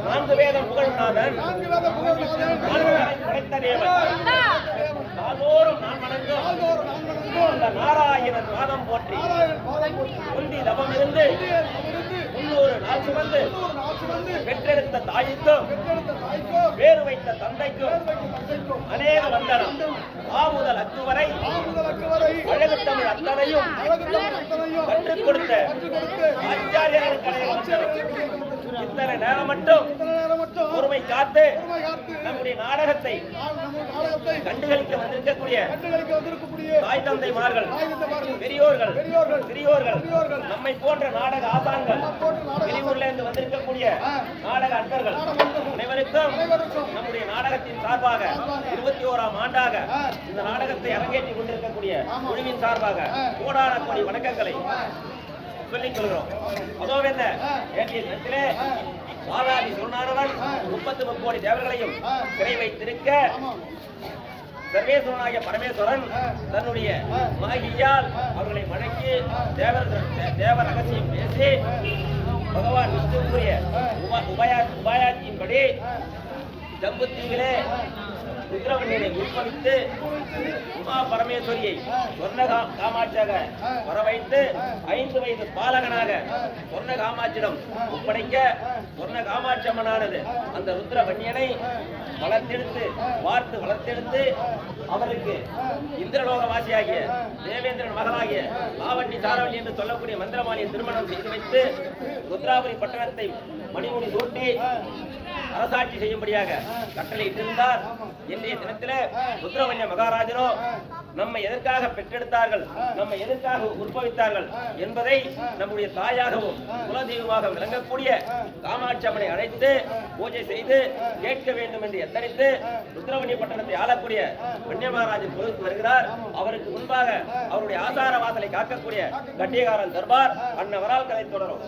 நான்கு வேதம் புகழ்நாதன் படைத்த தேவன் நாள்தோறும் நான் வணங்கும் அந்த நாராயணன் பாதம் போற்றி உந்தி தவம் இருந்து 300 நாள் சுமந்து பெற்றெடுத்த தாய்க்கும் வேறு வைத்த தந்தைக்கும் அநேக வந்தனம் ஆமுதல் அக்கு வரை அழகு தமிழ் அத்தனையும் கற்றுக் கொடுத்த ஆச்சாரியர்களுக்கு இத்தனை நேரம் மட்டும் பொறுமை காத்து நம்முடைய நாடகத்தை கண்டுகளிக்க வந்திருக்கக்கூடிய தாய் தந்தைமார்கள், பெரியோர்கள், சிறியோர்கள், நம்மை போன்ற நாடக ஆசான்கள், வெளியூர்ல இருந்து வந்திருக்கக்கூடிய நாடக அன்பர்கள் அனைவருக்கும் நம்முடைய நாடகத்தின் சார்பாக 21ஆம் ஆண்டாக இந்த நாடகத்தை அரங்கேற்றிக் கொண்டிருக்கக்கூடிய குழுவின் சார்பாக கோடான கோடி வணக்கங்களை சொல்லிக் கொள்கிறோம். அதோ என்ன நேற்றிலே பாலாஜி சொன்னாரவன் 33 கோடி தேவர்களையும் சிறை வைத்திருக்க சர்வேஸ்வரனாகிய பரமேஸ்வரன் தன்னுடைய மகியால் அவர்களை வணங்கி தேவ ரகசியம் பேசி பகவான் விஷ்ணுக்குரிய உபாயாத்தின்படி ஜம்புத்தீவிலே ருத்ரவன்னியை உட்பவித்து உமா பரமேஸ்வரியை சொர்ண காமாட்சியாக வரவைத்து 5 வயது பாலகனாக சொர்ண காமாட்சியிடம் ஒப்படைக்க சொர்ண காமாட்சி அம்மனானது அந்த ருத்ரவன்னியனை வளர்த்தெடுத்து அவருக்கு இந்திரலோகவாசியாகிய தேவேந்திரன் மகளாகிய லாவண்டி சாரவல்லி என்று சொல்லக்கூடிய மந்திரமாலியை திருமணம் செய்து வைத்து ருத்ராபுரி பட்டணத்தை மணிமுடி சூட்டி அரசாட்சி செய்யும்படியாக கட்டளையிட்டிருந்தார். இன்றைய தினத்திலே ருத்ரவன்னிய மகாராஜனோ நம்மை எதற்காக பெற்றெடுத்தார்கள், நம்மை எதற்காக உற்பவித்தார்கள் என்பதை நம்முடைய தாயாகவும் குலதெய்வமாக விளங்கக்கூடிய காமாட்சி அம்மனை அழைத்து பூஜை செய்து கேட்க வேண்டும் என்று எத்தனித்து ருத்ரவன்னிய பட்டணத்தை ஆளக்கூடிய வன்னிய மகாராஜன் பொறுத்து வருகிறார். அவருக்கு முன்பாக அவருடைய ஆசார வாசலை காக்கக்கூடிய கட்டியகாரன் தர்பார் அன்னவரால் கதை தொடரும்.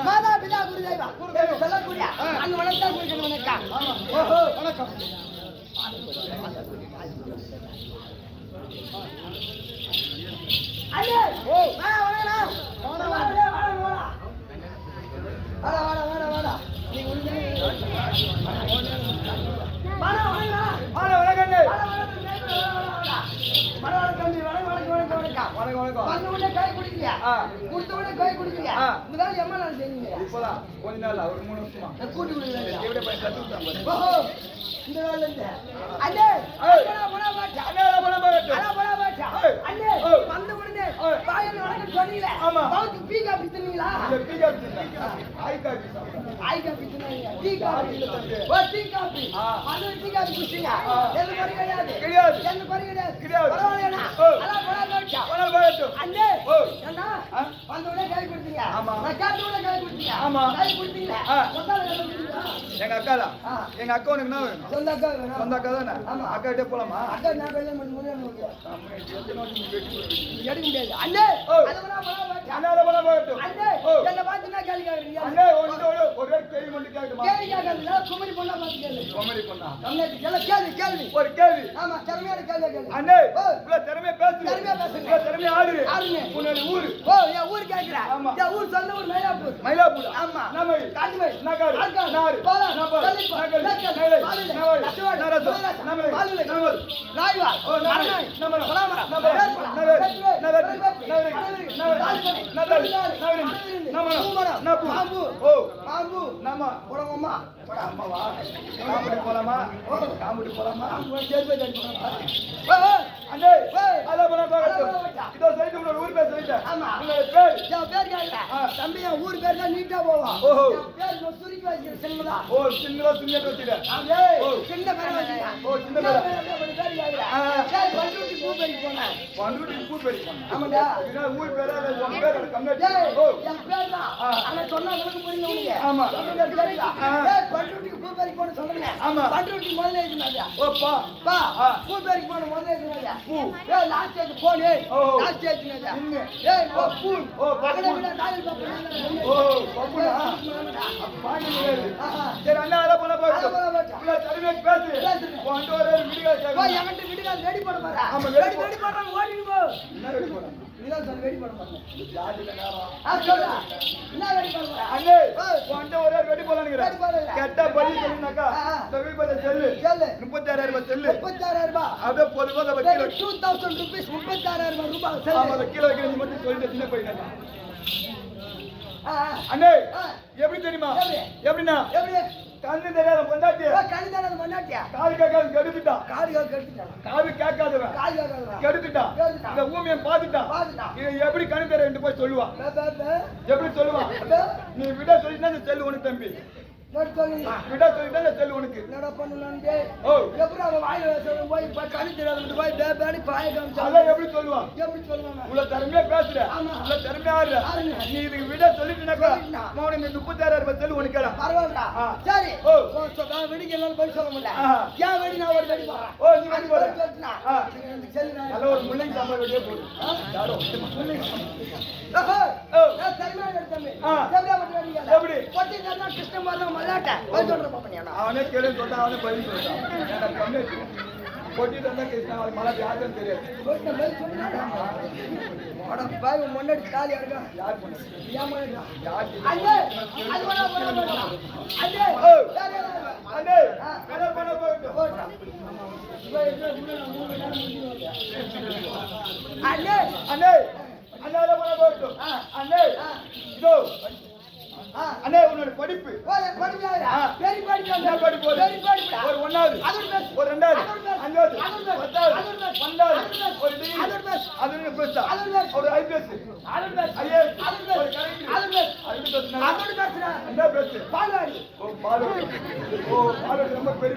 மாதா பிதா குரு தெய்வா சொல்லக்கூடிய அங்க வணக்கம் வணக்கம் வணக்கம் ஐயா வாடா நீ கொஞ்ச நாள் ஒரு 3 வருஷமா கூட்டி இந்த நாள்ல இருந்து அண்ணே வந்த உடனே பாயல் வணக்கம் சொன்னீங்களே பாவுக்கு டீ காபி தின்னீங்களா இல்ல டீ காபி தின்னீங்களா ஆய் காபி தின்னீங்க டீ காபி ஓ டீ காபி அது டீ காபி குடிச்சீங்க என்ன குறை கிடையாது என்ன குறை கிடையாது பரவாயில்லைனா அல போடா அண்ணே என்ன வந்த உடனே கை கொடுத்தீங்க நான் காட்டு உடனே கை கொடுத்தீங்க கை கொடுத்தீங்க எங்க அக்காடா எங்க அக்கா உனக்கு என்ன வேணும் சொந்த அக்கா தானே அக்கா கிட்ட போலாமா அக்கா நான் கல்யாணம் பண்ணி எடுக்க முடியாது அண்ணே அண்ணால போல போகட்டும் அண்ணே என்ன பாத்துனா கேள்வி கேக்குறீங்க அண்ணே ஒரு கேள்வி மட்டும் கேட்குமா கேள்வி கேட்கல குமரி பொண்ணா பாத்து கேளு குமரி பொண்ணா தமிழ்நாட்டு கேள்வி ஒரு கேள்வி ஆமா திறமையான கேள்வி அண்ணே இவ்வளவு திறமையா பேசுறீங்க இவ்வளவு திறமையா ஆடுறீங்க உன்னோட ஊரு என் ஊர் கேக்குறா என் ஊர் சொந்த ஊர் மயிலாப்பூர் ஆமா நம்ம காட்டுமை நகர் நாடு போலா நகர் ஊர் பேர் தான் நீட்டா போவான் சின்ன ரெடி பண்ண அண்ணே எப்படி தெரியுமா எப்படின்னா கண்ணு தெரியாத பொண்டாட்டியா காது கேட்காது கெடுத்துட்டான் இந்த ஊமையை பார்த்துட்டான் எப்படி கண்ணு தெரிய போய் சொல்லுவான் எப்படி சொல்லுவான் நீ விட சொல்லிட்டா இந்த செல்லு உனக்கு தம்பி விட சொல்லிட்டா இந்த செல்லு உனக்கு என்னடா பண்ணலாம் எப்படி அவன் வாயில போய் கண்ணு தெரியாத போய் பாய காமிச்சான் எப்படி சொல்லுவான் இவ்வளவு திறமையா பேசுற இவ்வளவு திறமையா ஆடுற நீ இதுக்கு விட சொல்லிட்டுனாக்கா இந்த 36,000 செல்லு உனக்கு பரவாயில்ல சரி வெடிக்க எல்லாம் போய் சொல்ல முடியல ஏன் வெடி நான் ஒரு வெடி போறேன் நீ வெடி போற நல்ல ஒரு முள்ளை சாம்பார் வெடியே போடு எப்படி கிருஷ்ணமாதான் மல்லாட்ட அவனே கேள்வி சொல்றான் அவனே பதில் சொல்றான் போட்டிட்டு வந்தா கிருஷ்ணா மழை யாருன்னு தெரியாது முன்னாடி காலி இருக்கா யார் அண்ணே உன்னோட படிப்பு ஒரு 1வது ஒரு 2வது 5வது 10வது 12வது ஒரு டிகிரி அது என்ன பேசா ஒரு ஐபிஎஸ் ஐஏஎஸ் ஒரு கலெக்டர் அது பேசுனா அதோட பேசுறா என்ன பேசு பால்வாடி ஓ பாலோடி ரொம்ப பெரிய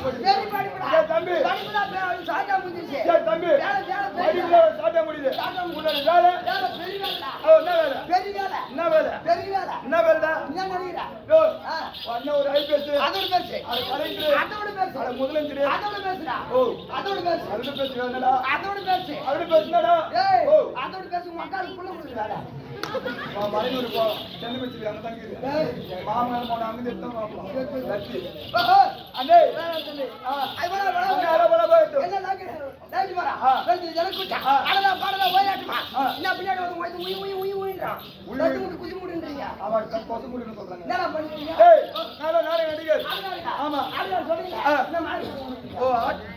ஏ தம்பி படிப்புல பேரு சாட்டா முடிஞ்சிச்சு ஏ தம்பி படிப்புல சாட்ட முடியுது உன்னோட வேலை பெரிய வேலை ஓ என்ன வேலை பெரிய வேலை என்ன வேலை பெரிய வேலை என்ன வேலைடா என்ன நினைக்கிறா ஓ அண்ணா ஒரு ஐபிஎஸ் அதோட பேசு அது கலெக்டர் அதோட பேசு அது முதலமைச்சர் அதோட பேசுடா ஓ அதோட பேசு அதோட பேசு என்னடா அதோட பேசு அதோட பேசுனடா ஏய் ஓ அதோட பேசு மக்கால புள்ள குடுறாடா மலையூர் போ சென்னை வச்சு அங்க தங்கி மாமனார் போன அங்க எடுத்தோம் லட்சி அண்ணே என்ன லாக்கு லைட் வரா வந்து ஜனக்குட்டா அடடா பாடடா ஓயாட்டுமா என்ன பின்னாடி வந்து போய் உய் உய் உய் உய்ன்றான் லட்டு முடி குதி முடின்றீங்க அவன் கொசு முடின்னு சொல்றாங்க என்னடா பண்ணீங்க ஏய் நானே நடிகர் ஆமா ஆமா சொல்லுங்க என்ன மாதிரி ஓ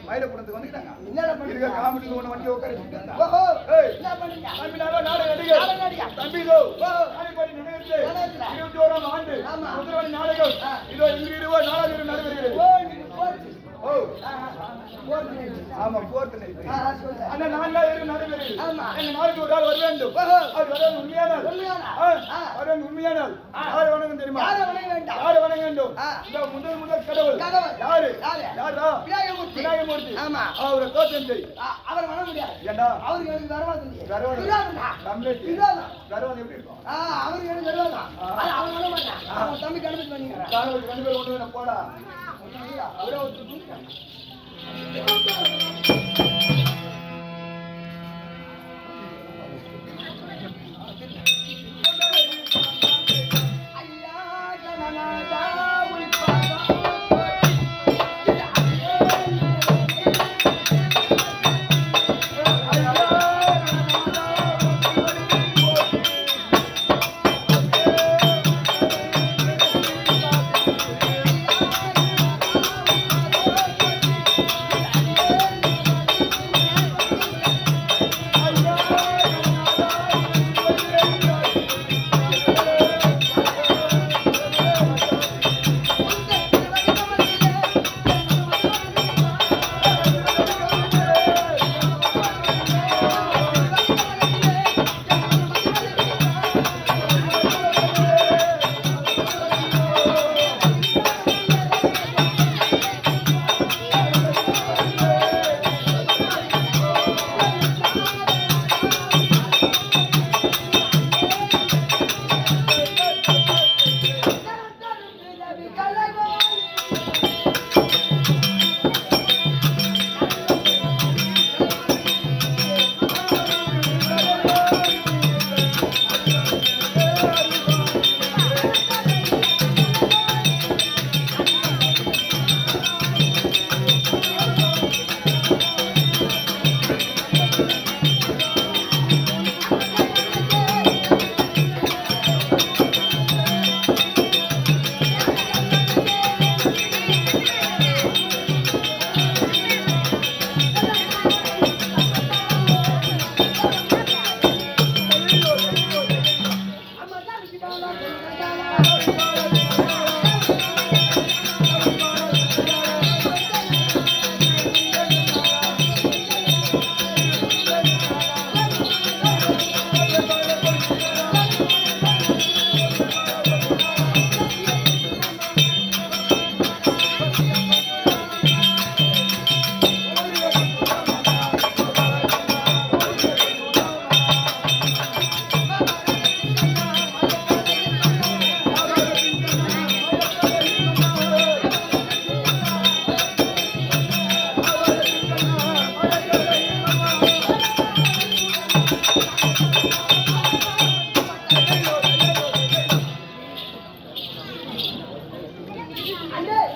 மயில குடத்துக்கு வந்துட்டாங்க என்னடா இருக்க பண்ணீங்க காமெடி ஒண்ணு வண்டி உட்கார வச்சிட்டாங்க ஓஹோ ஏய் என்ன பண்ணீங்க தம்பி நானே நடிகர் தம்பி இதோ நாளைக்கு நினைத்து 21ஆம் ஆண்டு ஆமா. முதல்வரி நாடகம் இதோ இன்று இருவர் நாடகம் நடைபெறுகிறது ஓ நீங்க போச்சு ஓ போச்சு ஆமா போர்த்து நைட்டு சொல்லுங்க அந்த 4 நாள் நடைபெறுகிறது ஆமா. எங்க நாளைக்கு ஒரு ஆள் வர வேண்டும் ஓஹோ. அது வர உண்மையான உண்மையானா? வர உண்மையான யார் வணங்கும் தெரியுமா யாரை வணங்க வேண்டாம்? யார் வணங்க வேண்டும் ஆ. இந்த முதல் கடவுள் கடவுள். யாரு யாரு? யாரா விநாயகமூர்த்தி. விநாயகமூர்த்தி ஆமா. அவரை தோற்றம் செய் அவர் வணங்க முடியாது ஏண்டா அவருக்கு எனக்கு வரவாது வரவாது. விரோதம்டா. கம்ப்ளீட் விரோதம். கரவாது எப்படி இருக்கும் அவருக்கு எனக்கு விரோதம் ஆனா அவன் வர மாட்டான் அவன் தம்பிக்கு அனுப்பி பண்ணிக்கிறான் காரவாது 2 பேர் ஒண்ணு வேணும் போடா அவரே ஒரு தூக்கு ஐயா ஜனநாதா உள்பாதா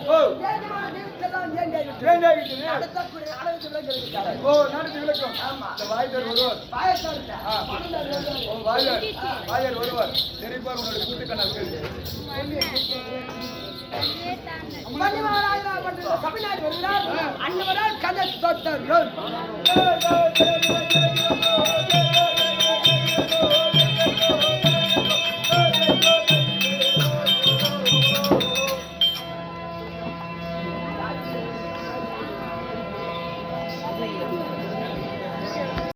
ஓ நாடு விளக்கம் இந்த வாய்தர் ஒருவர் ஓ வாயர் ஒருவர் தெரிப்பார் உன்னோட கூட்டுக்கண்ணா கேள்வி அன்னவரால் கதை தொட்டார்